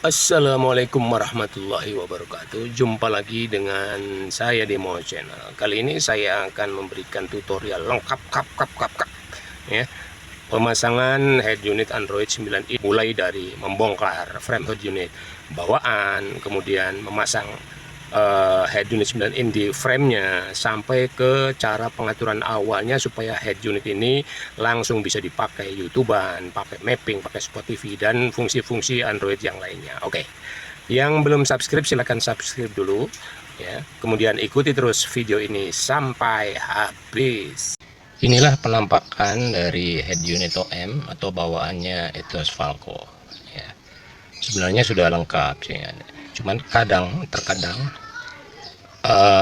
Assalamualaikum warahmatullahi wabarakatuh. Jumpa lagi dengan saya Demo Channel. Kali ini saya akan memberikan tutorial lengkap ya, pemasangan head unit Android 9i, mulai dari membongkar frame head unit bawaan, kemudian memasang head unit 9 in di framenya, sampai ke cara pengaturan awalnya supaya head unit ini langsung bisa dipakai YouTubean, pakai mapping, pakai Spot TV, dan fungsi-fungsi Android yang lainnya. Oke, yang belum subscribe silahkan subscribe dulu ya, kemudian ikuti terus video ini sampai habis. Inilah penampakan dari head unit OM atau bawaannya Ethos Falco ya. Sebenarnya sudah lengkap sih, cuman terkadang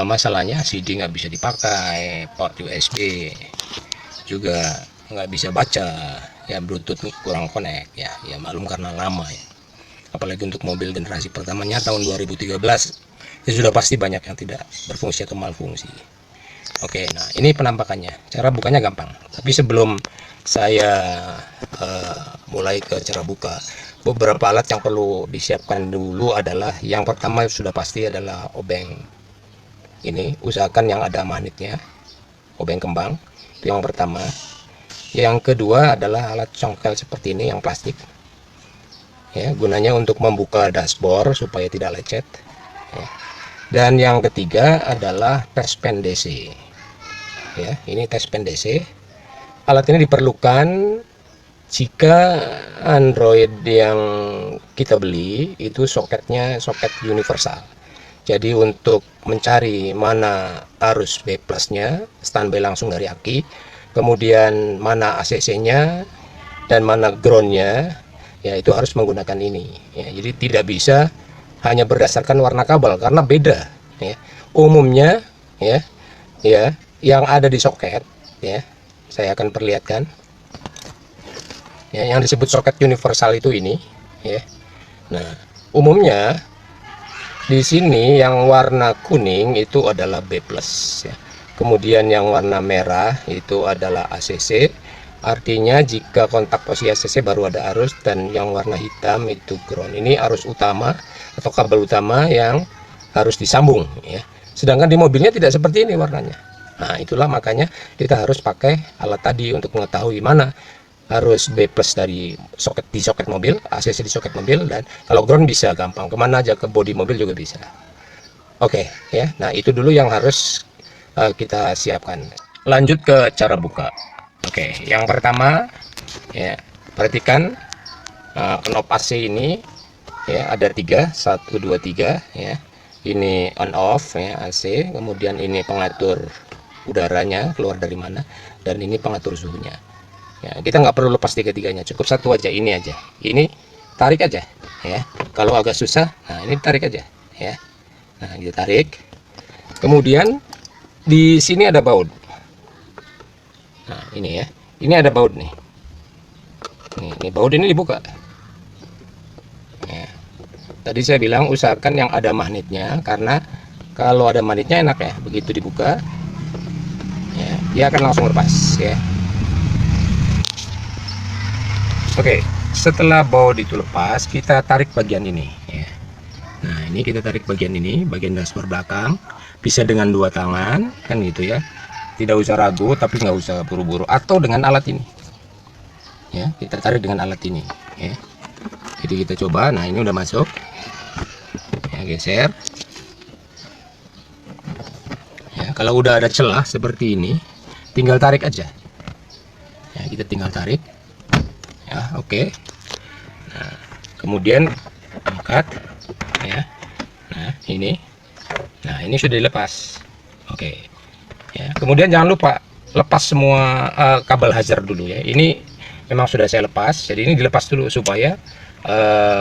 masalahnya CD nggak bisa dipakai, port USB juga nggak bisa baca ya, Bluetooth kurang connect ya, malum karena lama ya, apalagi untuk mobil generasi pertamanya tahun 2013 ya, sudah pasti banyak yang tidak berfungsi atau malfungsi. Oke, nah ini penampakannya, cara bukanya gampang, tapi sebelum saya mulai ke cara buka, beberapa alat yang perlu disiapkan dulu adalah, yang pertama sudah pasti adalah obeng. Ini usahakan yang ada magnetnya, obeng kembang, itu yang pertama. Yang kedua adalah alat congkel seperti ini yang plastik ya, gunanya untuk membuka dashboard supaya tidak lecet ya. Dan yang ketiga adalah touchpen DC ya, ini touchpen DC. Alat ini diperlukan jika Android yang kita beli itu soketnya soket universal. Jadi untuk mencari mana arus B plusnya, standby langsung dari aki, kemudian mana ACC-nya dan mana groundnya, ya itu harus menggunakan ini. Ya, jadi tidak bisa hanya berdasarkan warna kabel karena beda. Ya. Umumnya, ya, yang ada di soket, ya, saya akan perlihatkan. Ya, yang disebut soket universal itu ini, ya. Nah, umumnya di sini yang warna kuning itu adalah B+, ya. Kemudian yang warna merah itu adalah ACC. Artinya jika kontak posisi ACC baru ada arus, dan yang warna hitam itu ground. Ini arus utama atau kabel utama yang harus disambung ya. Sedangkan di mobilnya tidak seperti ini warnanya. Nah, itulah makanya kita harus pakai alat tadi untuk mengetahui mana harus B+ dari soket di soket mobil, ACC di soket mobil, dan kalau ground bisa gampang kemana aja, ke bodi mobil juga bisa. Oke ya, nah itu dulu yang harus kita siapkan. Lanjut ke cara buka. Oke, yang pertama ya, perhatikan knop AC ini ya, ada 3, 1 2 3 ya. Ini on off ya, AC, kemudian ini pengatur udaranya keluar dari mana, dan ini pengatur suhunya. Ya, kita nggak perlu lepas tiga-tiganya, cukup satu aja, ini aja. Ini tarik aja ya. Kalau agak susah, nah ini tarik aja ya. Nah, kita tarik. Kemudian di sini ada baut. Nah, ini ya. Ini ada baut nih. Ini baut ini dibuka. Ya. Tadi saya bilang usahakan yang ada magnetnya, karena kalau ada magnetnya enak ya, begitu dibuka ya, dia akan langsung lepas ya. Oke, setelah baut itu lepas, kita tarik bagian ini ya. Nah, ini kita tarik bagian ini, bagian dashboard belakang, bisa dengan 2 tangan kan gitu ya. Tidak usah ragu, tapi nggak usah buru-buru, atau dengan alat ini ya, kita tarik dengan alat ini ya. Jadi kita coba. Nah, ini udah masuk ya, geser ya. Kalau udah ada celah seperti ini, tinggal tarik aja ya, kita tinggal tarik ya. Oke. Nah, kemudian angkat ya. Nah, ini sudah dilepas. Oke ya. Kemudian jangan lupa lepas semua kabel hazard dulu ya. Ini memang sudah saya lepas, jadi ini dilepas dulu supaya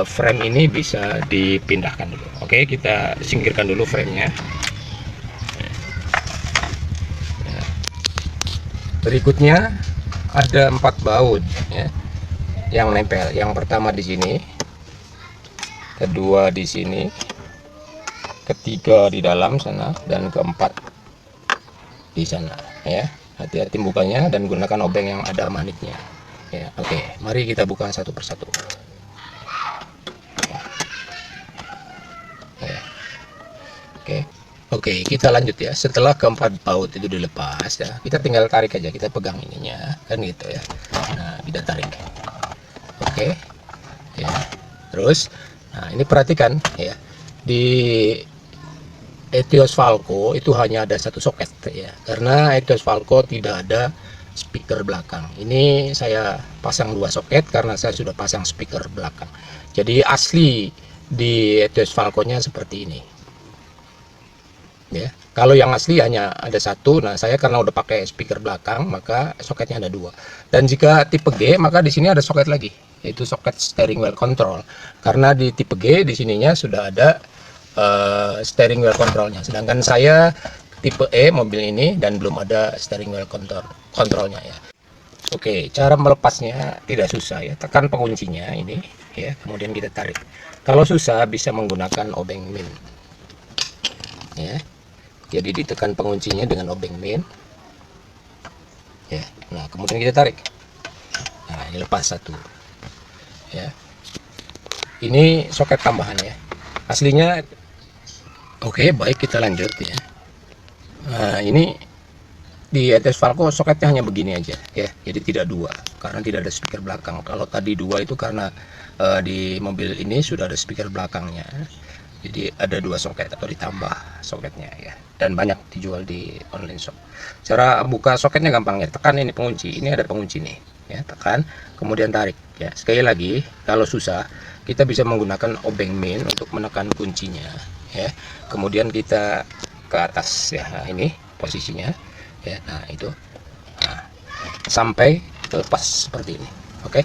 frame ini bisa dipindahkan dulu. Oke, kita singkirkan dulu framenya. Berikutnya ada 4 baut ya yang nempel. Yang pertama di sini, kedua di sini, ketiga di dalam sana, dan keempat di sana ya. Hati-hati bukanya dan gunakan obeng yang ada magnetnya ya. Oke, mari kita buka satu persatu. Oke, kita lanjut ya. Setelah keempat baut itu dilepas ya, kita tinggal tarik aja, kita pegang ininya kan gitu ya. Nah, kita tarik. Oke. Ya. Terus nah ini perhatikan ya. Di Etios Falco itu hanya ada satu soket ya. Karena Etios Falco tidak ada speaker belakang. Ini saya pasang dua soket karena saya sudah pasang speaker belakang. Jadi asli di Etios Falco-nya seperti ini. Ya, kalau yang asli hanya ada satu. Nah, saya karena udah pakai speaker belakang, maka soketnya ada dua. Dan jika tipe G, maka di sini ada soket lagi, yaitu soket steering wheel control. Karena di tipe G di sininya sudah ada steering wheel controlnya. Sedangkan saya tipe E mobil ini dan belum ada steering wheel kontrolnya ya. Oke, cara melepasnya tidak susah ya. Tekan penguncinya ini ya, kemudian kita tarik. Kalau susah bisa menggunakan obeng min. Ya. Jadi ditekan penguncinya dengan obeng min. Ya. Nah, kemudian kita tarik. Nah, ini lepas satu. Ya. Ini soket tambahan ya. Aslinya oke, baik, kita lanjut ya. Nah, ini di Etios Falco soketnya hanya begini aja ya. Jadi tidak dua karena tidak ada speaker belakang. Kalau tadi dua itu karena di mobil ini sudah ada speaker belakangnya. Jadi ada dua soket atau ditambah soketnya ya, dan banyak dijual di online shop. Cara buka soketnya gampang ya, tekan ini pengunci, ini ada pengunci nih ya, tekan kemudian tarik ya. Sekali lagi kalau susah kita bisa menggunakan obeng min untuk menekan kuncinya ya, kemudian kita ke atas ya. Nah, ini posisinya ya. Nah, itu nah, sampai lepas seperti ini. Oke,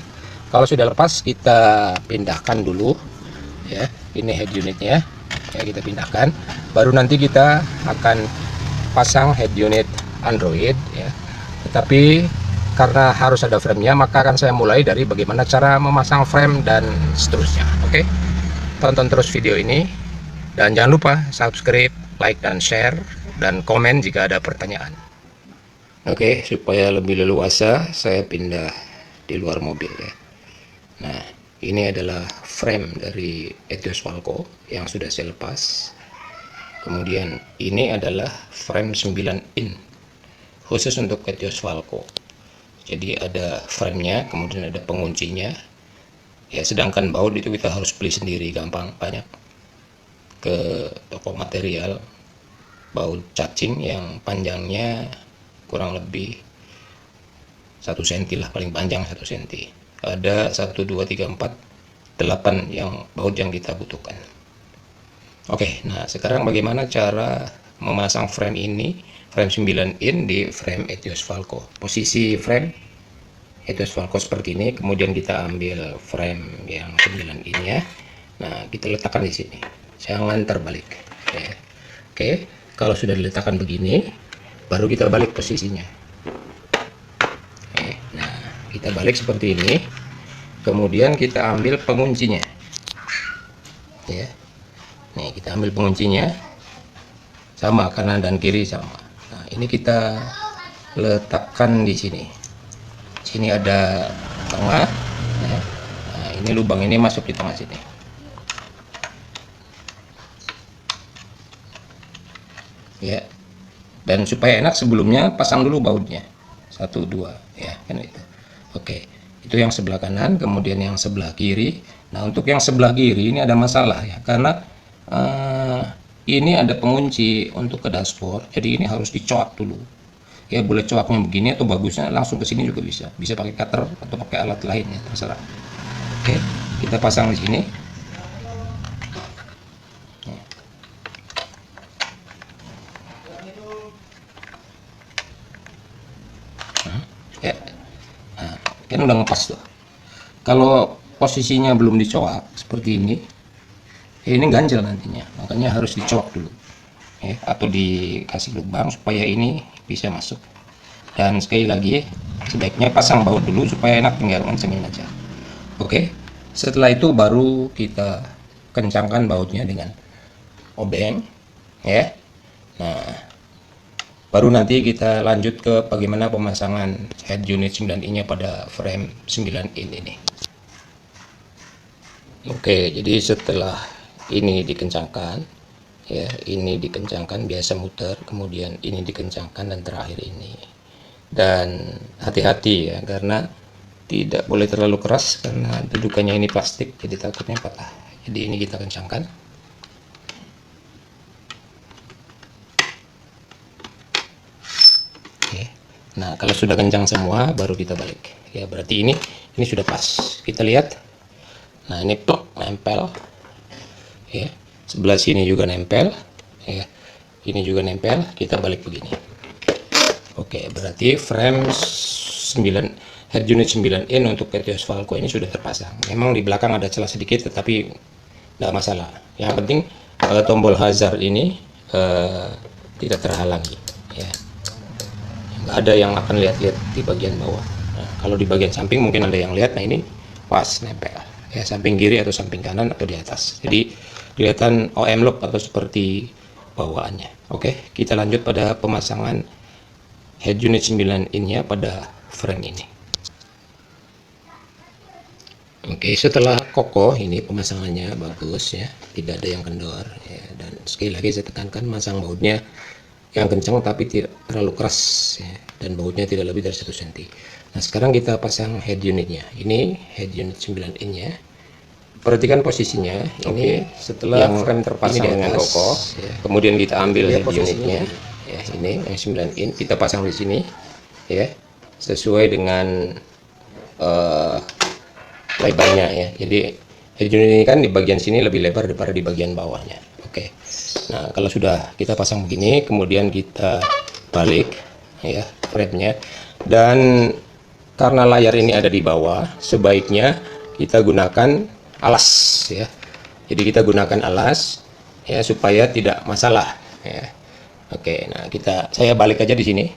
kalau sudah lepas kita pindahkan dulu ya. Ini head unitnya ya, kita pindahkan, baru nanti kita akan pasang head unit Android ya. Tetapi karena harus ada framenya, maka akan saya mulai dari bagaimana cara memasang frame dan seterusnya. Oke, tonton terus video ini dan jangan lupa subscribe, like dan share, dan komen jika ada pertanyaan. Oke, supaya lebih leluasa saya pindah di luar mobil ya. Nah, ini adalah frame dari Etios Falco yang sudah saya lepas. Kemudian ini adalah frame 9 in khusus untuk Etios Falco. Jadi ada framenya, kemudian ada penguncinya ya. Sedangkan baut itu kita harus beli sendiri, gampang, banyak ke toko material. Baut cacing yang panjangnya kurang lebih 1 cm lah, paling panjang 1 cm. Ada 1, 2, 3, 4, 8 yang baut yang kita butuhkan. Oke, nah sekarang bagaimana cara memasang frame ini, frame 9 in di frame Etios Falco. Posisi frame Etios Falco seperti ini, kemudian kita ambil frame yang 9 in ya. Nah, kita letakkan di sini, jangan terbalik ya. Oke, kalau sudah diletakkan begini, baru kita balik posisinya. Kita balik seperti ini, kemudian kita ambil penguncinya ya. Nih, kita ambil penguncinya sama, kanan dan kiri sama. Nah, ini kita letakkan di sini. Sini ada tengah ya. Nah, ini lubang ini masuk di tengah sini ya. Dan supaya enak, sebelumnya pasang dulu bautnya 1, 2 ya, kan itu. Oke, itu yang sebelah kanan, kemudian yang sebelah kiri. Nah, untuk yang sebelah kiri ini ada masalah ya, karena ini ada pengunci untuk ke dashboard, jadi ini harus dicoak dulu ya. Boleh coaknya begini, atau bagusnya langsung ke sini juga bisa pakai cutter atau pakai alat lain ya, terserah. Oke, kita pasang di sini. Ya, kan udah ngepas tuh. Kalau posisinya belum dicoak seperti ini ya, ini ganjel nantinya, makanya harus dicoak dulu ya, atau dikasih lubang supaya ini bisa masuk. Dan sekali lagi, sebaiknya pasang baut dulu supaya enak tinggal ngencengin aja. Oke, setelah itu baru kita kencangkan bautnya dengan obeng ya. Nah, baru nanti kita lanjut ke bagaimana pemasangan head unit 9 in nya pada frame 9 in ini. Oke, jadi setelah ini dikencangkan ya, ini dikencangkan, biasa muter, kemudian ini dikencangkan, dan terakhir ini. Dan hati-hati ya, karena tidak boleh terlalu keras karena dudukannya ini plastik, jadi takutnya patah. Jadi ini kita kencangkan. Oke. Nah, kalau sudah kencang semua baru kita balik. Ya, berarti ini sudah pas. Kita lihat. Nah, ini plok nempel. Ya. Sebelah sini juga nempel. Ya. Ini juga nempel. Kita balik begini. Oke, berarti frame 9 head unit 9 in untuk Etios Falco ini sudah terpasang. Memang di belakang ada celah sedikit, tetapi tidak masalah. Yang penting tombol hazard ini tidak terhalangi. Ya. Nggak ada yang akan lihat-lihat di bagian bawah. Nah, kalau di bagian samping mungkin ada yang lihat. Nah, ini pas nempel. Ya, samping kiri atau samping kanan atau di atas. Jadi kelihatan OM lock atau seperti bawaannya. Oke, kita lanjut pada pemasangan head unit 9 in-nya pada frame ini. Oke, setelah kokoh ini pemasangannya bagus ya, tidak ada yang kendor ya, dan sekali lagi saya tekankan masang bautnya yang kencang tapi tidak terlalu keras ya, dan bautnya tidak lebih dari 1 cm. Nah, sekarang kita pasang head unitnya. Ini head unit 9 in-nya. Perhatikan posisinya. Ini setelah yang frame terpasang dengan kokoh ya, kemudian kita ambil head unitnya. Ya, ini yang 9 in kita pasang di sini ya, sesuai dengan lebarnya ya. Jadi head unit ini kan di bagian sini lebih lebar daripada di bagian bawahnya. Oke. Nah, kalau sudah kita pasang begini, kemudian kita balik ya frame-nya, dan karena layar ini ada di bawah, sebaiknya kita gunakan alas ya. Jadi kita gunakan alas ya supaya tidak masalah ya. Oke, nah saya balik aja di sini.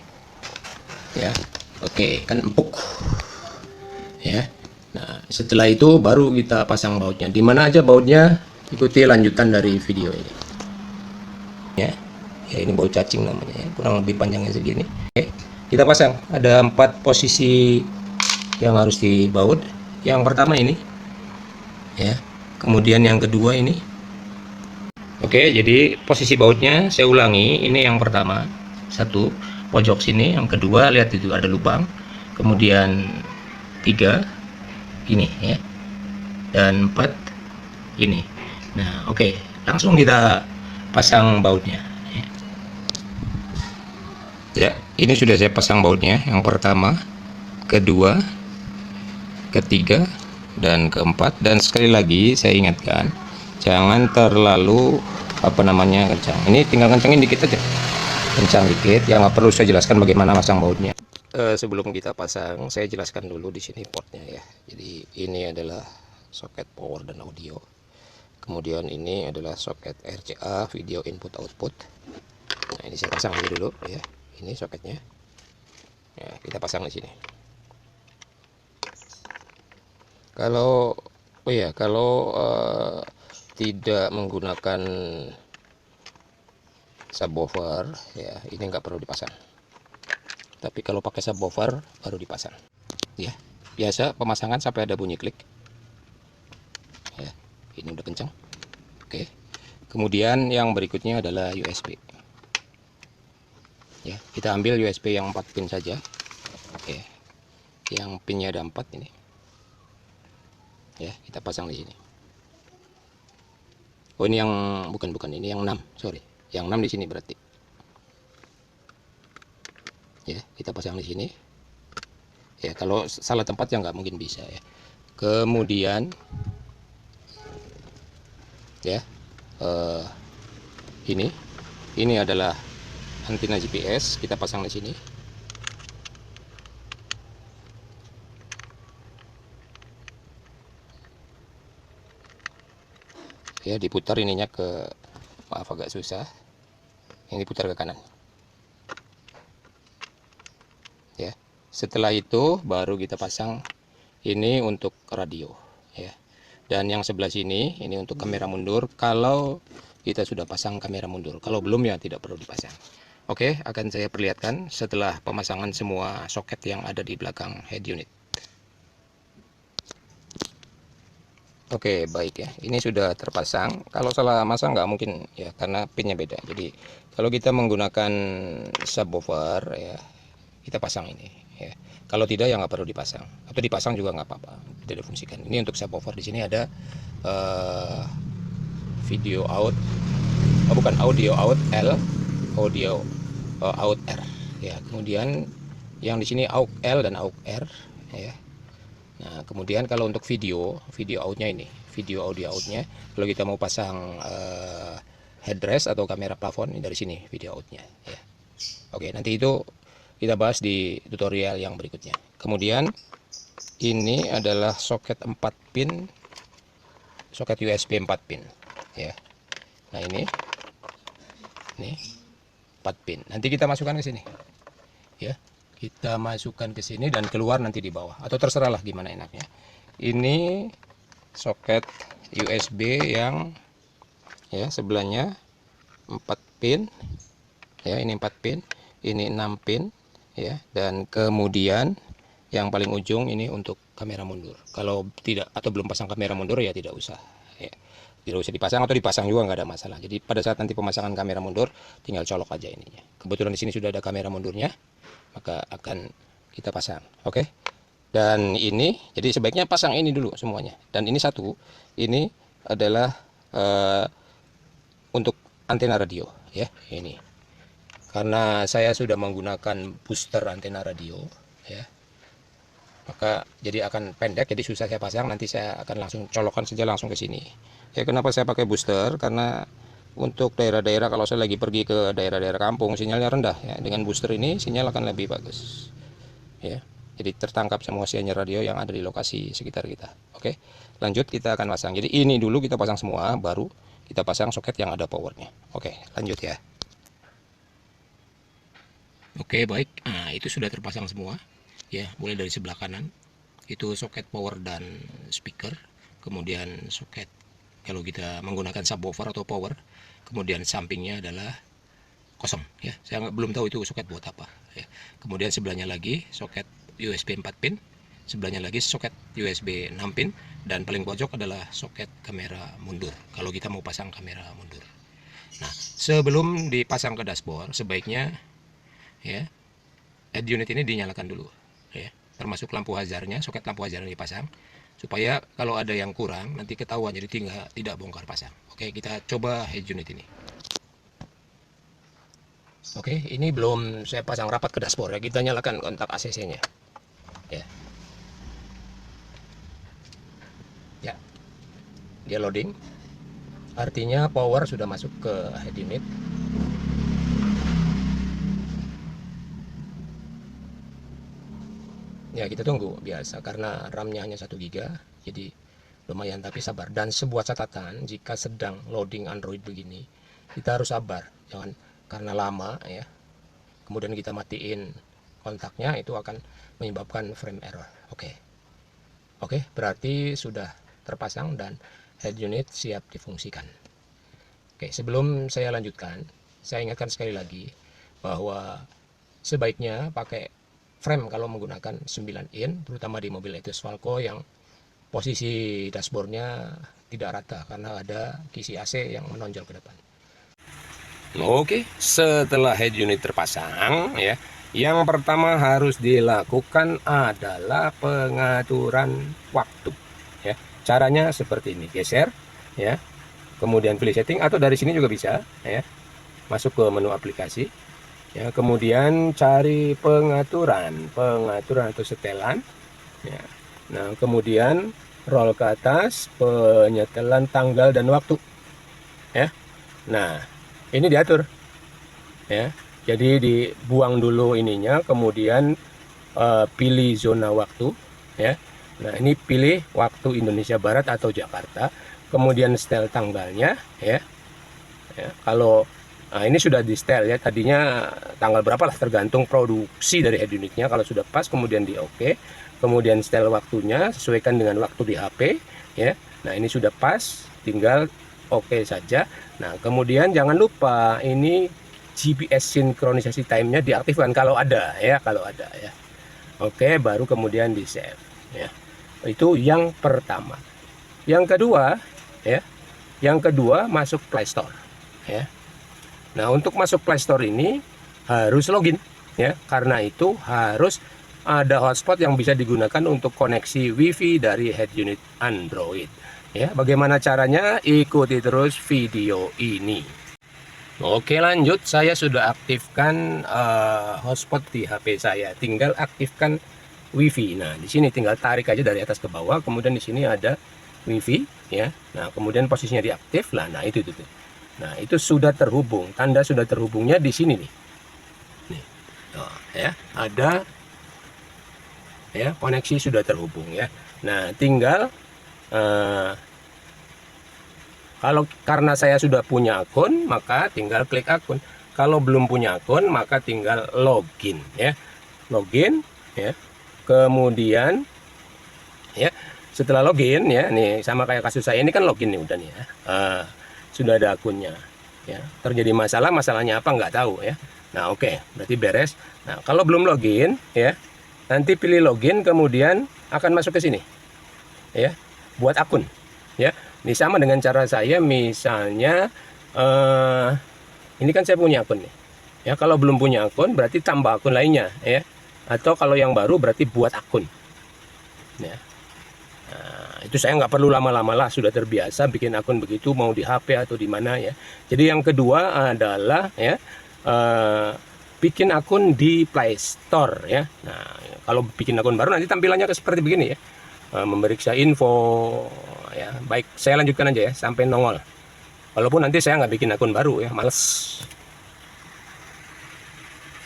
Ya. Oke, kan empuk. Ya. Nah, setelah itu baru kita pasang bautnya. Di mana aja bautnya? Ikuti lanjutan dari video ini. Ya. Ya, ini baut cacing namanya ya. Kurang lebih panjangnya segini. Oke, kita pasang. Ada 4 posisi yang harus dibaut. Yang pertama ini. Ya. Kemudian yang kedua ini. Oke, jadi posisi bautnya saya ulangi. Ini yang pertama, 1 pojok sini. Yang kedua, lihat itu ada lubang. Kemudian 3 ini ya, dan 4 ini. Nah, oke, langsung kita pasang bautnya ya. Ini sudah saya pasang bautnya. Yang pertama, kedua, ketiga, dan keempat. Dan sekali lagi saya ingatkan, jangan terlalu kencang. Ini tinggal kencangin dikit aja, kencang dikit ya, nggak perlu saya jelaskan bagaimana pasang bautnya. Sebelum kita pasang, saya jelaskan dulu di sini portnya ya. Jadi ini adalah soket power dan audio, kemudian ini adalah soket RCA video input output. Nah, ini saya pasang dulu ya, ini soketnya ya, kita pasang di sini. Kalau tidak menggunakan subwoofer ya, ini nggak perlu dipasang. Tapi kalau pakai subwoofer baru dipasang ya. Biasa pemasangan sampai ada bunyi klik ya. Ini udah kencang. Oke, kemudian yang berikutnya adalah USB ya. Kita ambil USB yang 4 pin saja. Oke, yang pinnya ada 4 ini ya, kita pasang di sini. Oh, ini yang bukan ini yang 6, sorry, yang 6 di sini berarti ya. Kita pasang di sini ya, kalau salah tempat ya nggak mungkin bisa ya. Kemudian ya, ini adalah antena GPS, kita pasang di sini ya. Diputar ininya ke, maaf agak susah, ini diputar ke kanan ya. Setelah itu baru kita pasang ini untuk radio ya, dan yang sebelah sini ini untuk kamera mundur kalau kita sudah pasang kamera mundur. Kalau belum ya tidak perlu dipasang. Oke, akan saya perlihatkan setelah pemasangan semua soket yang ada di belakang head unit. Oke, baik ya. Ini sudah terpasang. Kalau salah masang nggak mungkin ya, karena pinnya beda. Jadi kalau kita menggunakan subwoofer ya, kita pasang ini ya. Kalau tidak ya nggak perlu dipasang. Atau dipasang juga nggak apa-apa. Tidak difungsikan. Ini untuk subwoofer. Di sini ada video out, oh bukan, audio out L, audio out R ya. Kemudian yang di sini AUX L dan AUX R ya. Nah, kemudian kalau untuk video outnya ini, video audio outnya, kalau kita mau pasang headrest atau kamera plafon, ini dari sini video outnya ya. Oke, nanti itu kita bahas di tutorial yang berikutnya. Kemudian ini adalah soket 4 pin, soket USB 4 pin ya. Nah, ini 4 pin. Nanti kita masukkan ke sini ya. Kita masukkan ke sini dan keluar nanti di bawah, atau terserahlah gimana enaknya. Ini soket USB yang ya sebelahnya 4 pin ya, ini 4 pin, ini 6 pin ya, dan kemudian yang paling ujung ini untuk kamera mundur. Kalau tidak atau belum pasang kamera mundur ya tidak usah ya. Tidak usah dipasang, atau dipasang juga nggak ada masalah. Jadi pada saat nanti pemasangan kamera mundur tinggal colok aja ininya. Kebetulan di sini sudah ada kamera mundurnya, maka akan kita pasang. Oke. Dan ini jadi sebaiknya pasang ini dulu semuanya. Dan ini satu, ini adalah untuk antena radio ya, ini. Karena saya sudah menggunakan booster antena radio ya, maka jadi akan pendek, jadi susah saya pasang. Nanti saya akan langsung colokan saja langsung ke sini ya. Kenapa saya pakai booster? Karena untuk daerah-daerah, kalau saya lagi pergi ke daerah-daerah kampung sinyalnya rendah ya, dengan booster ini sinyal akan lebih bagus ya. Jadi tertangkap semua sinyal radio yang ada di lokasi sekitar kita. Oke, lanjut kita akan pasang. Jadi ini dulu kita pasang semua, baru kita pasang soket yang ada powernya. Oke, lanjut ya. Oke, baik. Nah, itu sudah terpasang semua ya. Mulai dari sebelah kanan itu soket power dan speaker, kemudian soket kalau kita menggunakan subwoofer atau power, kemudian sampingnya adalah kosong ya. Saya belum tahu itu soket buat apa ya. Kemudian sebelahnya lagi soket USB 4 pin, sebelahnya lagi soket USB 6 pin, dan paling pojok adalah soket kamera mundur kalau kita mau pasang kamera mundur. Nah, sebelum dipasang ke dashboard sebaiknya ya head unit ini dinyalakan dulu ya, termasuk lampu hazardnya, soket lampu hazardnya dipasang supaya kalau ada yang kurang nanti ketahuan, jadi tidak bongkar pasang. Oke, kita coba head unit ini. Oke, ini belum saya pasang rapat ke dashboard ya. Kita nyalakan kontak ACC nya ya. Ya, dia loading, artinya power sudah masuk ke head unit. Ya, kita tunggu biasa karena RAM-nya hanya 1 GB, jadi lumayan, tapi sabar. Dan sebuah catatan, jika sedang loading Android begini, kita harus sabar, jangan karena lama ya. Kemudian kita matiin kontaknya, itu akan menyebabkan frame error. Oke, berarti sudah terpasang dan head unit siap difungsikan. Oke, sebelum saya lanjutkan, saya ingatkan sekali lagi bahwa sebaiknya pakai frame kalau menggunakan 9 in, terutama di mobil Etios Falco yang posisi dashboardnya tidak rata karena ada kisi AC yang menonjol ke depan. Oke, setelah head unit terpasang ya, yang pertama harus dilakukan adalah pengaturan waktu ya. Caranya seperti ini, geser ya, kemudian pilih setting, atau dari sini juga bisa ya, masuk ke menu aplikasi ya, kemudian cari pengaturan atau setelan ya. Nah, kemudian roll ke atas, penyetelan tanggal dan waktu ya. Nah, ini diatur ya, jadi dibuang dulu ininya, kemudian pilih zona waktu ya. Nah, ini pilih waktu Indonesia Barat atau Jakarta, kemudian setel tanggalnya ya. Kalau nah, ini sudah di setel ya, tadinya tanggal berapa lah, tergantung produksi dari head unitnya. Kalau sudah pas kemudian di OK, kemudian setel waktunya sesuaikan dengan waktu di HP ya. Nah, ini sudah pas, tinggal OK saja. Nah, kemudian jangan lupa ini GPS sinkronisasi time-nya diaktifkan kalau ada ya, Oke, baru kemudian di save ya. Itu yang pertama. Yang kedua, ya, yang kedua masuk Play Store, ya. Nah, untuk masuk Play Store ini harus login, ya. Karena itu harus ada hotspot yang bisa digunakan untuk koneksi WiFi dari head unit Android. Ya, bagaimana caranya? Ikuti terus video ini. Oke, lanjut. Saya sudah aktifkan hotspot di HP saya. Tinggal aktifkan WiFi. Nah, di sini tinggal tarik aja dari atas ke bawah. Kemudian di sini ada WiFi, ya. Nah, kemudian posisinya diaktif lah. Nah, itu. Nah, itu sudah terhubung. Tanda sudah terhubungnya di sini nih. Nih, oh, ya, ada, ya, koneksi sudah terhubung, ya. Nah, tinggal kalau karena saya sudah punya akun, maka tinggal klik akun. Kalau belum punya akun, maka tinggal login, ya. Login, ya. Kemudian, ya, setelah login, ya, nih sama kayak kasus saya ini kan login nih udah nih, ya. Sudah ada akunnya, ya. Terjadi masalahnya apa nggak tahu, ya. Nah, oke, berarti beres. Nah, kalau belum login, ya, nanti pilih login, kemudian akan masuk ke sini, ya, buat akun, ya. Ini sama dengan cara saya, misalnya ini kan saya punya akun nih, ya. Kalau belum punya akun berarti tambah akun lainnya, ya. Atau kalau yang baru berarti buat akun, ya. Nah, itu saya nggak perlu lama-lama lah, sudah terbiasa bikin akun begitu, mau di HP atau di mana, ya. Jadi yang kedua adalah, ya, bikin akun di Play Store, ya. Nah, kalau bikin akun baru nanti tampilannya seperti begini, ya. Memeriksa info, ya. Baik, saya lanjutkan aja, ya, sampai nongol. Walaupun nanti saya nggak bikin akun baru, ya, males.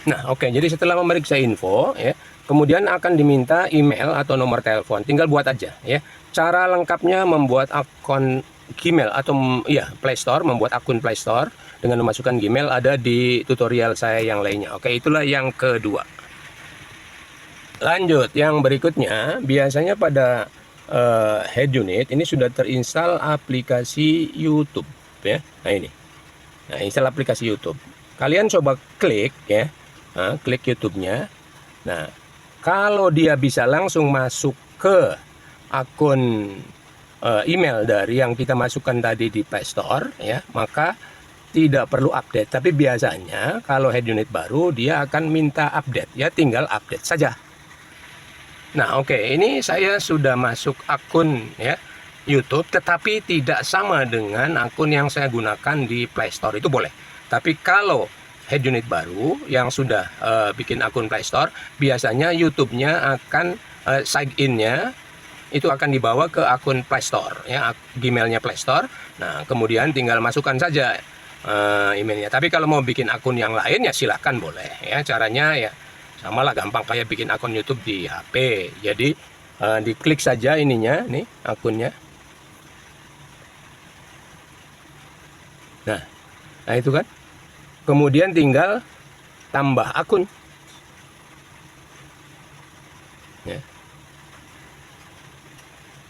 Nah, oke, jadi setelah memeriksa info, ya, kemudian akan diminta email atau nomor telepon. Tinggal buat aja, ya. Cara lengkapnya membuat akun Gmail atau, ya, Play Store, membuat akun Play Store dengan memasukkan Gmail ada di tutorial saya yang lainnya. Oke, itulah yang kedua. Lanjut, yang berikutnya, biasanya pada head unit ini sudah terinstall aplikasi YouTube, ya. Nah, ini. Nah, install aplikasi YouTube. Kalian coba klik, ya. Nah, klik YouTube-nya. Nah, kalau dia bisa langsung masuk ke akun email dari yang kita masukkan tadi di Play Store, ya, maka tidak perlu update. Tapi biasanya kalau head unit baru dia akan minta update, ya, tinggal update saja. Nah, oke, ini saya sudah masuk akun, ya, YouTube, tetapi tidak sama dengan akun yang saya gunakan di Play Store. Itu boleh. Tapi kalau head unit baru yang sudah bikin akun Play Store, biasanya YouTube-nya akan sign in-nya itu akan dibawa ke akun Play Store, ya, Gmail-nya Play Store. Nah, kemudian tinggal masukkan saja emailnya. Tapi kalau mau bikin akun yang lain, ya silahkan, boleh, ya. Caranya, ya, sama lah, gampang kayak bikin akun YouTube di HP. Jadi diklik saja ininya, nih, akunnya. Nah, itu kan. Kemudian tinggal tambah akun, ya.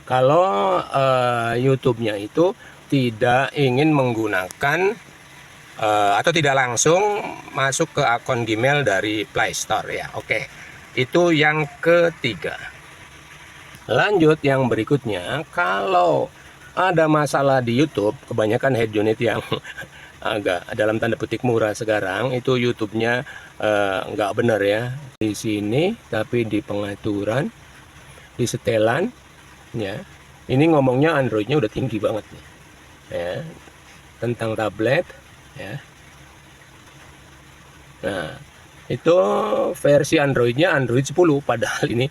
Kalau YouTube-nya itu tidak ingin menggunakan atau tidak langsung masuk ke akun Gmail dari Play Store, ya. Oke, itu yang ketiga. Lanjut, yang berikutnya, kalau ada masalah di YouTube, kebanyakan head unit yang agak dalam tanda petik murah sekarang itu YouTube-nya nggak benar, ya. Di sini, tapi di pengaturan, di setelan, ya. Ini ngomongnya Android-nya udah tinggi banget nih, ya, tentang tablet, ya. Nah, itu versi Android-nya Android 10, padahal ini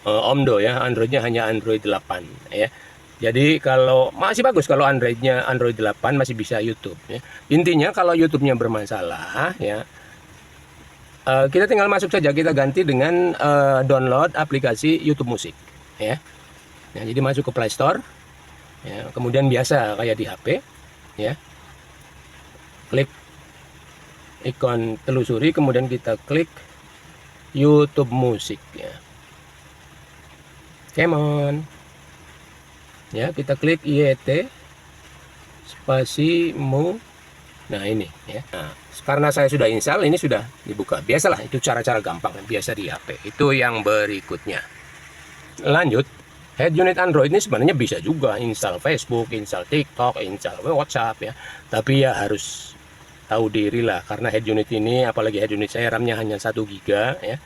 Omdo, ya, Android-nya hanya Android 8, ya. Jadi kalau masih bagus kalau Android-nya Android 8 masih bisa YouTube, ya. Intinya kalau YouTube-nya bermasalah, ya, kita tinggal masuk saja, kita ganti dengan download aplikasi YouTube Musik, ya. Nah, jadi masuk ke Play Store, ya, kemudian biasa kayak di HP, ya. Klik ikon telusuri, kemudian kita klik YouTube Musik, ya. Come on, ya, kita klik YT spasi mu. Nah, ini, ya. Nah, karena saya sudah install, ini sudah dibuka. Biasalah, itu cara-cara gampang biasa di HP. Itu yang berikutnya. Lanjut, head unit Android ini sebenarnya bisa juga install Facebook, install TikTok, install WhatsApp ya. Tapi ya harus tahu diri lah, karena head unit ini, apalagi head unit saya RAM-nya hanya 1 GB ya.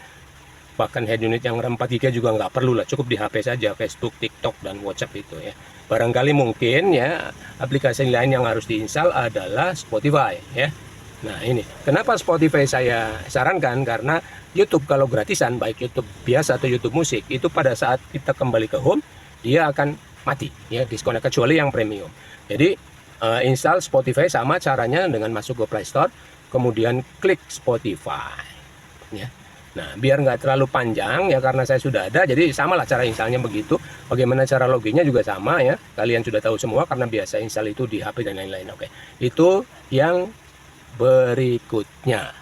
Bahkan head unit yang RAM 4 GB juga nggak perlu lah, cukup di HP saja Facebook, TikTok, dan WhatsApp itu ya. Barangkali mungkin ya aplikasi lain yang harus diinstal adalah Spotify ya. Nah ini, kenapa Spotify saya sarankan, karena YouTube kalau gratisan, baik YouTube biasa atau YouTube musik, itu pada saat kita kembali ke home, dia akan mati, ya disconnect, kecuali yang premium. Jadi install Spotify sama caranya dengan masuk ke Play Store, kemudian klik Spotify. Ya. Nah, biar nggak terlalu panjang ya, karena saya sudah ada, jadi samalah cara installnya begitu. Bagaimana cara loginnya juga sama ya, kalian sudah tahu semua karena biasa install itu di HP dan lain-lain. Oke, itu yang berikutnya.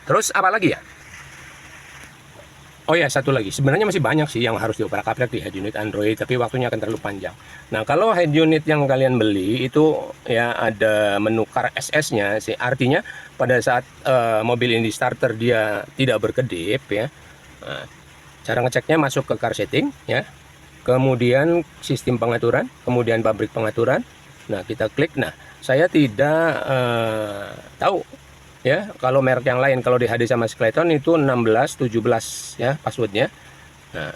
Terus apa lagi ya? Oh ya, satu lagi. Sebenarnya masih banyak sih yang harus dioprak-aprik di head unit Android, tapi waktunya akan terlalu panjang. Nah, kalau head unit yang kalian beli itu ya ada menu car SS-nya sih. Artinya pada saat mobil ini starter dia tidak berkedip ya. Nah, cara ngeceknya masuk ke car setting ya. Kemudian sistem pengaturan, kemudian pabrik pengaturan. Nah, kita klik. Nah, saya tidak tahu ya kalau merek yang lain. Kalau di HD sama Skeleton itu 16 17 ya passwordnya. Nah,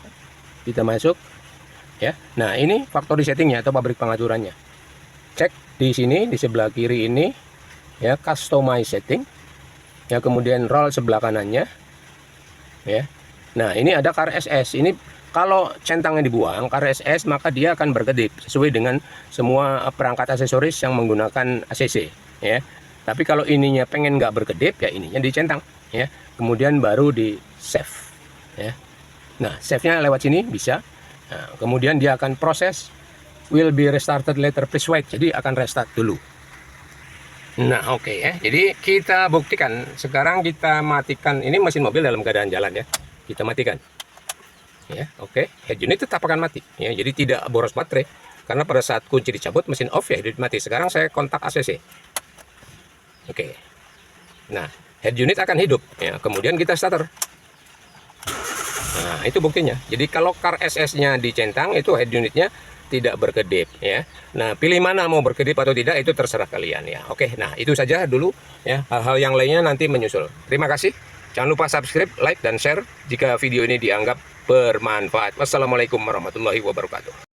kita masuk ya. Nah, ini factory settingnya atau pabrik pengaturannya. Cek di sini di sebelah kiri ini ya, customize setting ya, kemudian roll sebelah kanannya ya. Nah, ini ada car SS. Ini kalau centangnya dibuang car SS, maka dia akan berkedip sesuai dengan semua perangkat aksesoris yang menggunakan ACC ya. Tapi kalau ininya pengen nggak berkedip ya, ininya dicentang ya, kemudian baru di save ya. Nah, save-nya lewat sini bisa. Nah, kemudian dia akan proses, will be restarted later, please wait. Jadi akan restart dulu. Nah, oke ya. Jadi kita buktikan. Sekarang kita matikan, ini mesin mobil dalam keadaan jalan ya. Kita matikan. Ya, oke. Head unit tetap akan mati ya. Jadi tidak boros baterai, karena pada saat kunci dicabut mesin off ya, head unit mati. Sekarang saya kontak ACC. Oke. Nah, head unit akan hidup ya. Kemudian kita starter. Nah, itu buktinya. Jadi kalau car SS-nya dicentang, itu head unitnya tidak berkedip ya. Nah, pilih mana, mau berkedip atau tidak, itu terserah kalian ya. Oke, nah itu saja dulu ya. Hal-hal yang lainnya nanti menyusul. Terima kasih. Jangan lupa subscribe, like, dan share jika video ini dianggap bermanfaat. Wassalamualaikum warahmatullahi wabarakatuh.